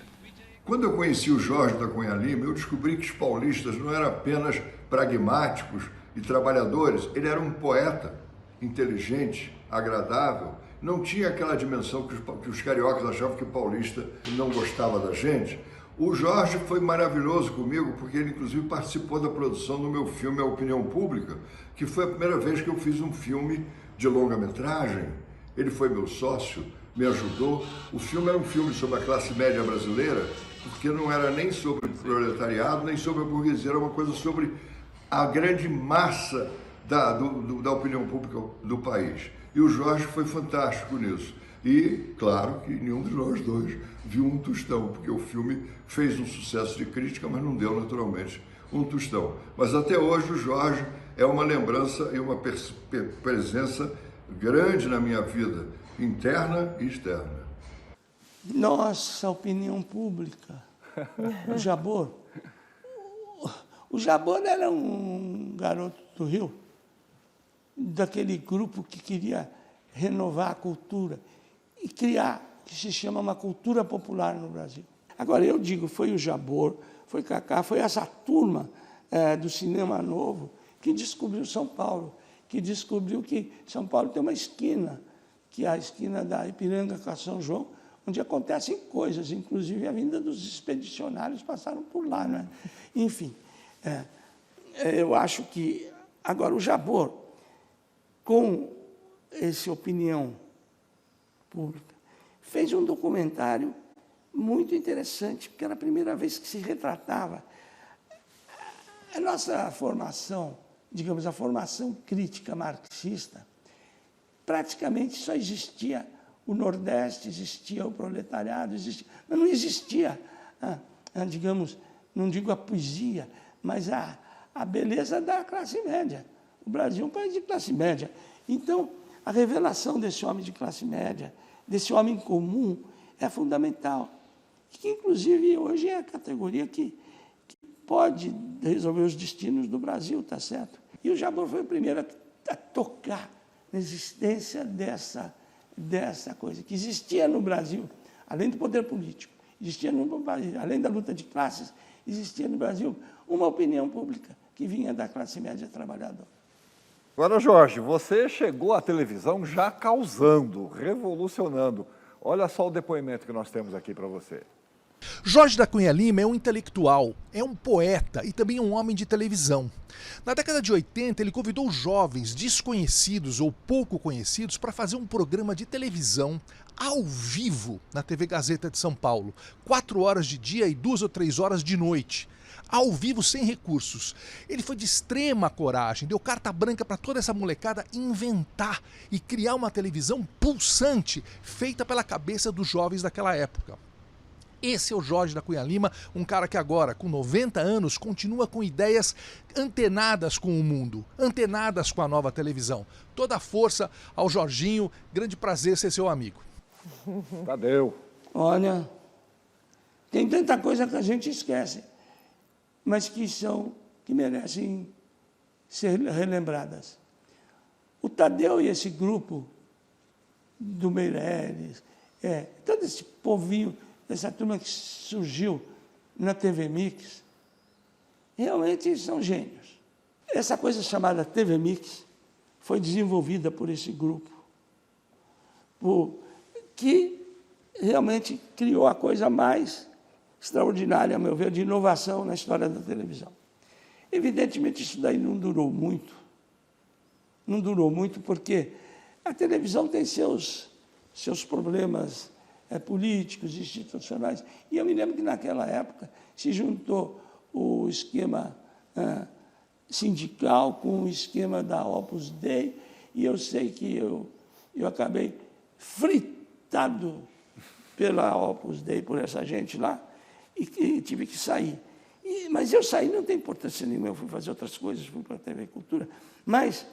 Quando eu conheci o Jorge da Cunha Lima, eu descobri que os paulistas não eram apenas pragmáticos e trabalhadores, ele era um poeta inteligente, agradável, não tinha aquela dimensão que os cariocas achavam que o paulista não gostava da gente. O Jorge foi maravilhoso comigo, porque ele inclusive participou da produção do meu filme A Opinião Pública, que foi a primeira vez que eu fiz um filme de longa-metragem. Ele foi meu sócio, me ajudou. O filme era um filme sobre a classe média brasileira, porque não era nem sobre o proletariado, nem sobre a burguesia, era uma coisa sobre a grande massa da opinião pública do país. E o Jorge foi fantástico nisso. E, claro, que nenhum de nós dois viu um tostão, porque o filme fez um sucesso de crítica, mas não deu, naturalmente, um tostão. Mas até hoje o Jorge é uma lembrança e uma presença grande na minha vida, interna e externa. Nossa, opinião pública. O Jabor. O Jabor era um garoto do Rio, daquele grupo que queria renovar a cultura e criar o que se chama uma cultura popular no Brasil. Agora, eu digo, foi o Jabor, foi Cacá, foi essa turma do cinema novo que descobriu São Paulo, que descobriu que São Paulo tem uma esquina, que é a esquina da Ipiranga com a São João, onde acontecem coisas, inclusive a vinda dos expedicionários passaram por lá, né? Enfim, eu acho que, agora, o Jabor, com essa opinião pública, fez um documentário muito interessante, porque era a primeira vez que se retratava a nossa formação, digamos, a formação crítica marxista, praticamente só existia o Nordeste, existia o proletariado, mas não existia, digamos, não digo a poesia, mas a beleza da classe média. O Brasil é um país de classe média. Então, a revelação desse homem de classe média, desse homem comum, é fundamental. Que, inclusive, hoje é a categoria que pode resolver os destinos do Brasil, tá certo? E o Jabor foi o primeiro a tocar na existência dessa coisa, que existia no Brasil, além do poder político, existia além da luta de classes, existia no Brasil uma opinião pública que vinha da classe média trabalhadora. Agora, Jorge, você chegou à televisão já causando, revolucionando. Olha só o depoimento que nós temos aqui para você. Jorge da Cunha Lima é um intelectual, é um poeta e também um homem de televisão. Na década de 80, ele convidou jovens desconhecidos ou pouco conhecidos para fazer um programa de televisão ao vivo na TV Gazeta de São Paulo. 4 horas de dia e 2 ou 3 horas de noite. Ao vivo, sem recursos. Ele foi de extrema coragem, deu carta branca para toda essa molecada inventar e criar uma televisão pulsante feita pela cabeça dos jovens daquela época. Esse é o Jorge da Cunha Lima, um cara que agora, com 90 anos, continua com ideias antenadas com o mundo, antenadas com a nova televisão. Toda a força ao Jorginho, grande prazer ser seu amigo. Tadeu. Olha, tem tanta coisa que a gente esquece, mas que merecem ser relembradas. O Tadeu e esse grupo do Meirelles, todo esse povinho, essa turma que surgiu na TV Mix, realmente são gênios. Essa coisa chamada TV Mix foi desenvolvida por esse grupo, que realmente criou a coisa mais extraordinária, a meu ver, de inovação na história da televisão. Evidentemente, isso daí não durou muito. Não durou muito porque a televisão tem seus problemas políticos, institucionais. E eu me lembro que, naquela época, se juntou o esquema sindical com o esquema da Opus Dei, e eu sei que eu acabei fritado pela Opus Dei, por essa gente lá, e tive que sair. Mas eu saí, não tem importância nenhuma, eu fui fazer outras coisas, fui para a TV Cultura, mas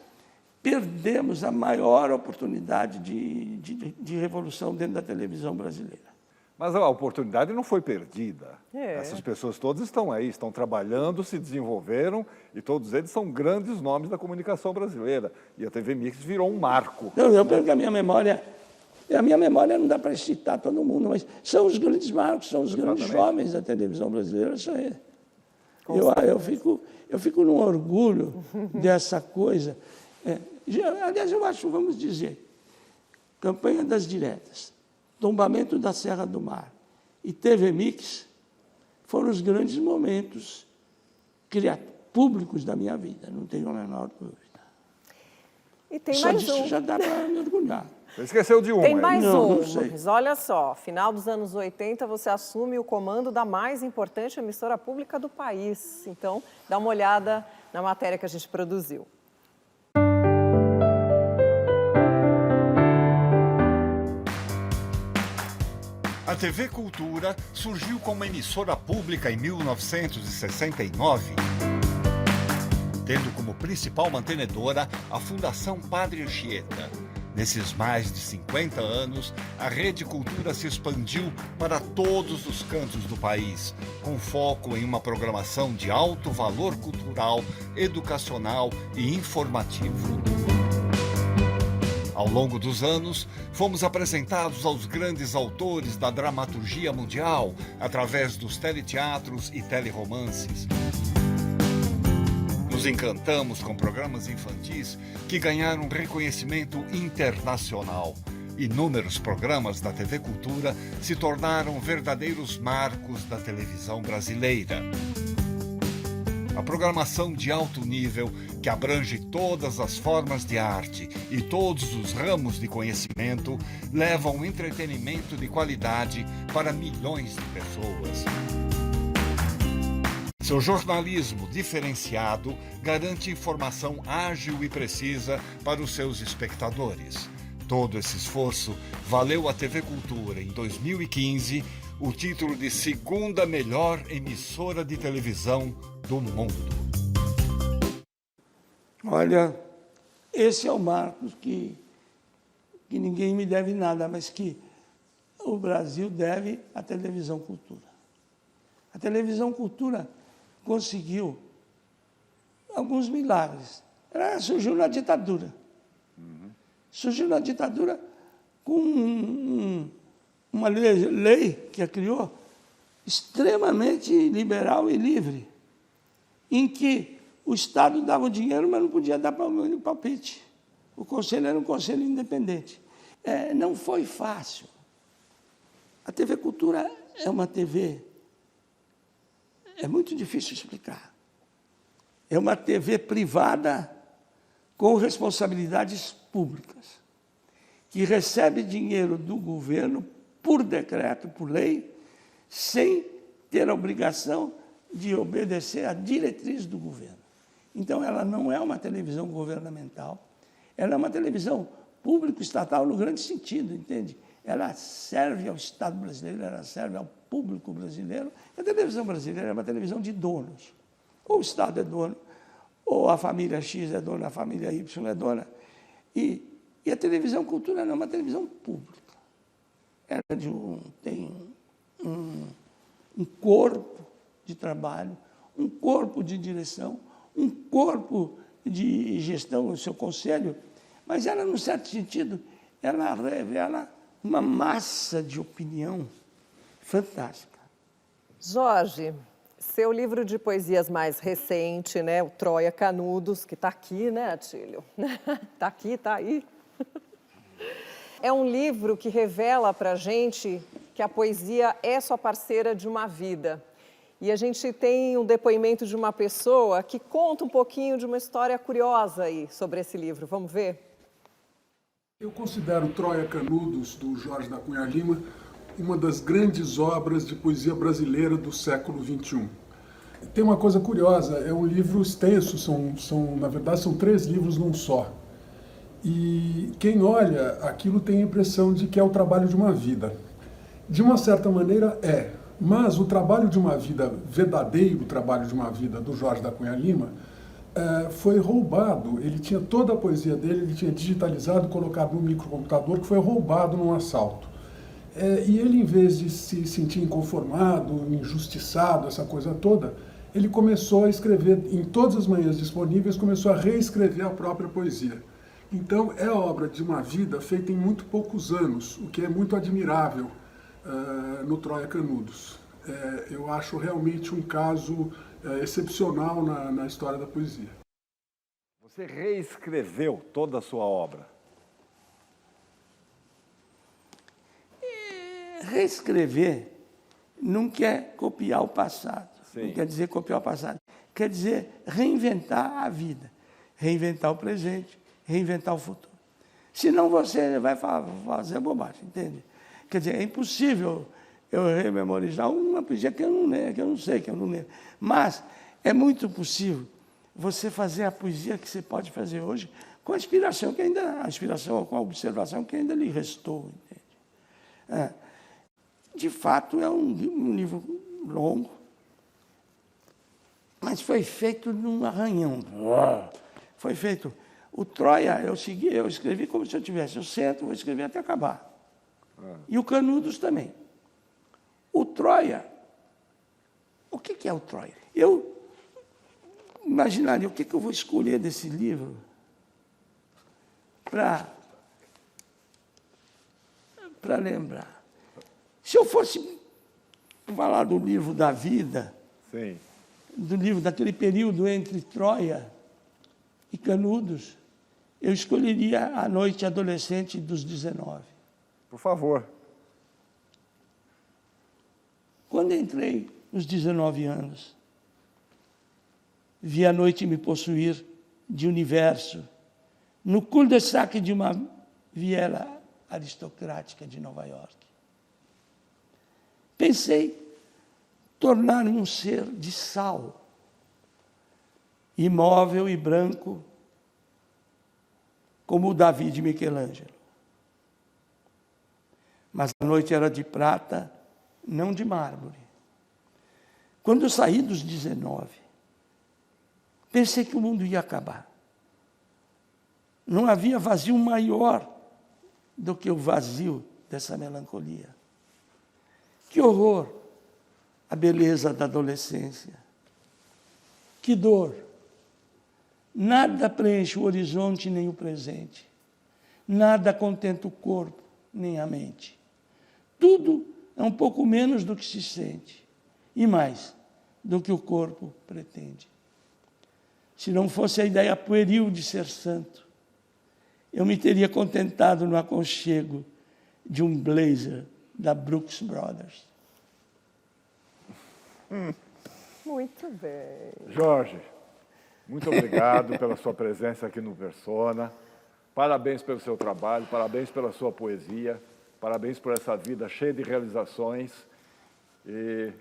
perdemos a maior oportunidade de revolução dentro da televisão brasileira. Mas a oportunidade não foi perdida. Essas pessoas todas estão aí, estão trabalhando, se desenvolveram, e todos eles são grandes nomes da comunicação brasileira. E a TV Mix virou um marco. Eu perco a minha memória. A minha memória não dá para citar todo mundo, mas são os grandes marcos, são os grandes jovens da televisão brasileira. Isso aí. Eu fico num orgulho dessa coisa. Aliás, eu acho, vamos dizer, campanha das diretas, tombamento da Serra do Mar e TV Mix foram os grandes momentos públicos da minha vida, não tenho a menor dúvida. E tem Só mais disso já dá para me orgulhar. Você esqueceu de um. Tem mais não, um. não sei. Mas olha só, final dos anos 80, você assume o comando da mais importante emissora pública do país. Então, dá uma olhada na matéria que a gente produziu. A TV Cultura surgiu como emissora pública em 1969, tendo como principal mantenedora a Fundação Padre Anchieta. Nesses mais de 50 anos, a Rede Cultura se expandiu para todos os cantos do país, com foco em uma programação de alto valor cultural, educacional e informativo. Ao longo dos anos, fomos apresentados aos grandes autores da dramaturgia mundial, através dos teleteatros e teleromances. Nos encantamos com programas infantis que ganharam reconhecimento internacional. Inúmeros programas da TV Cultura se tornaram verdadeiros marcos da televisão brasileira. A programação de alto nível, que abrange todas as formas de arte e todos os ramos de conhecimento, leva um entretenimento de qualidade para milhões de pessoas. Seu jornalismo diferenciado garante informação ágil e precisa para os seus espectadores. Todo esse esforço valeu à TV Cultura, em 2015, o título de segunda melhor emissora de televisão do mundo. Olha, esse é o marco que ninguém me deve nada, mas que o Brasil deve à televisão Cultura. A televisão Cultura conseguiu alguns milagres. Ela surgiu na ditadura. Surgiu na ditadura com uma lei que a criou extremamente liberal e livre, em que o Estado dava o dinheiro, mas não podia dar palpite. O conselho era um conselho independente. Não foi fácil. A TV Cultura é uma TV é muito difícil explicar. É uma TV privada com responsabilidades públicas, que recebe dinheiro do governo por decreto, por lei, sem ter a obrigação de obedecer à diretriz do governo. Então, ela não é uma televisão governamental, ela é uma televisão público-estatal no grande sentido, entende? Ela serve ao Estado brasileiro, ela serve ao público brasileiro. A televisão brasileira é uma televisão de donos. Ou o Estado é dono, ou a família X é dona, a família Y é dona. E a televisão cultura não é uma televisão pública. Ela tem um corpo de trabalho, um corpo de direção, um corpo de gestão no seu conselho, mas ela, num certo sentido, ela revela uma massa de opinião fantástica. Jorge, seu livro de poesias mais recente, né, o Troia Canudos, que está aqui, né, Atílio? Está aqui, está aí. É um livro que revela para a gente que a poesia é sua parceira de uma vida. E a gente tem um depoimento de uma pessoa que conta um pouquinho de uma história curiosa aí sobre esse livro. Vamos ver? Eu considero Troia Canudos, do Jorge da Cunha Lima, uma das grandes obras de poesia brasileira do século XXI. Tem uma coisa curiosa, é um livro extenso, na verdade são 3 livros num só. E quem olha aquilo tem a impressão de que é o trabalho de uma vida. De uma certa maneira é, mas o trabalho de uma vida, verdadeiro trabalho de uma vida do Jorge da Cunha Lima, foi roubado. Ele tinha toda a poesia dele, ele tinha digitalizado, colocado no microcomputador, que foi roubado num assalto. E ele, em vez de se sentir inconformado, injustiçado, essa coisa toda, ele começou a escrever, em todas as manhãs disponíveis, começou a reescrever a própria poesia. Então, é a obra de uma vida feita em muito poucos anos, o que é muito admirável no Troia Canudos. Eu acho realmente um caso excepcional na história da poesia. Você reescreveu toda a sua obra? Reescrever não quer copiar o passado. Sim. Não quer dizer copiar o passado. Quer dizer reinventar a vida. Reinventar o presente, reinventar o futuro. Senão você vai fazer bobagem, entende? Quer dizer, é impossível eu rememorizar uma poesia que eu não leio, que eu não sei, que eu não leio. Mas é muito possível você fazer a poesia que você pode fazer hoje com a inspiração, com a observação que ainda lhe restou, entende? De fato, é um livro longo, mas foi feito num arranhão. Foi feito. O Troia, eu escrevi como se eu tivesse. Eu sento, vou escrever até acabar. E o Canudos também. O Troia, o que é o Troia? Eu imaginaria o que eu vou escolher desse livro para lembrar. Se eu fosse falar do livro da vida, sim, do livro daquele período entre Troia e Canudos, eu escolheria A Noite Adolescente dos 19. Por favor. Quando entrei nos 19 anos, vi a noite me possuir de universo, no cul-de-sac de uma viela aristocrática de Nova York. Pensei tornar-me um ser de sal, imóvel e branco, como o Davi de Michelangelo. Mas a noite era de prata, não de mármore. Quando eu saí dos 19, pensei que o mundo ia acabar. Não havia vazio maior do que o vazio dessa melancolia. Que horror a beleza da adolescência. Que dor. Nada preenche o horizonte nem o presente. Nada contenta o corpo nem a mente. Tudo é um pouco menos do que se sente e mais do que o corpo pretende. Se não fosse a ideia pueril de ser santo, eu me teria contentado no aconchego de um blazer da Brooks Brothers. Muito bem. Jorge, muito obrigado pela sua presença aqui no Persona. Parabéns pelo seu trabalho, parabéns pela sua poesia, parabéns por essa vida cheia de realizações e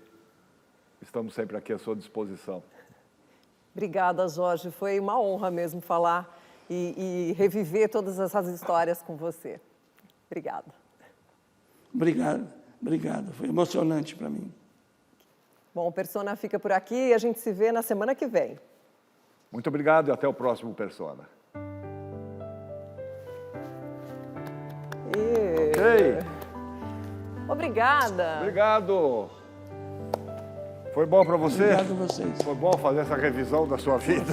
estamos sempre aqui à sua disposição. Obrigada, Jorge. Foi uma honra mesmo falar e reviver todas essas histórias com você. Obrigada. Obrigado. Foi emocionante para mim. Bom, o Persona fica por aqui e a gente se vê na semana que vem. Muito obrigado e até o próximo Persona. Ok. Obrigada. Obrigado. Foi bom para você? Obrigado a vocês. Foi bom fazer essa revisão da sua vida?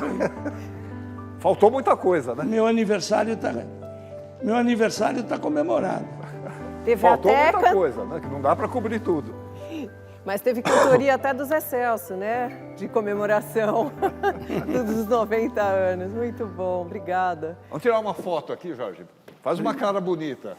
Faltou muita coisa, né? Meu aniversário tá comemorado. Teve Faltou até muita coisa, né? Que não dá para cobrir tudo. Mas teve cantoria até do Zé Celso, né? De comemoração dos 90 anos. Muito bom, obrigada. Vamos tirar uma foto aqui, Jorge. Faz uma cara bonita.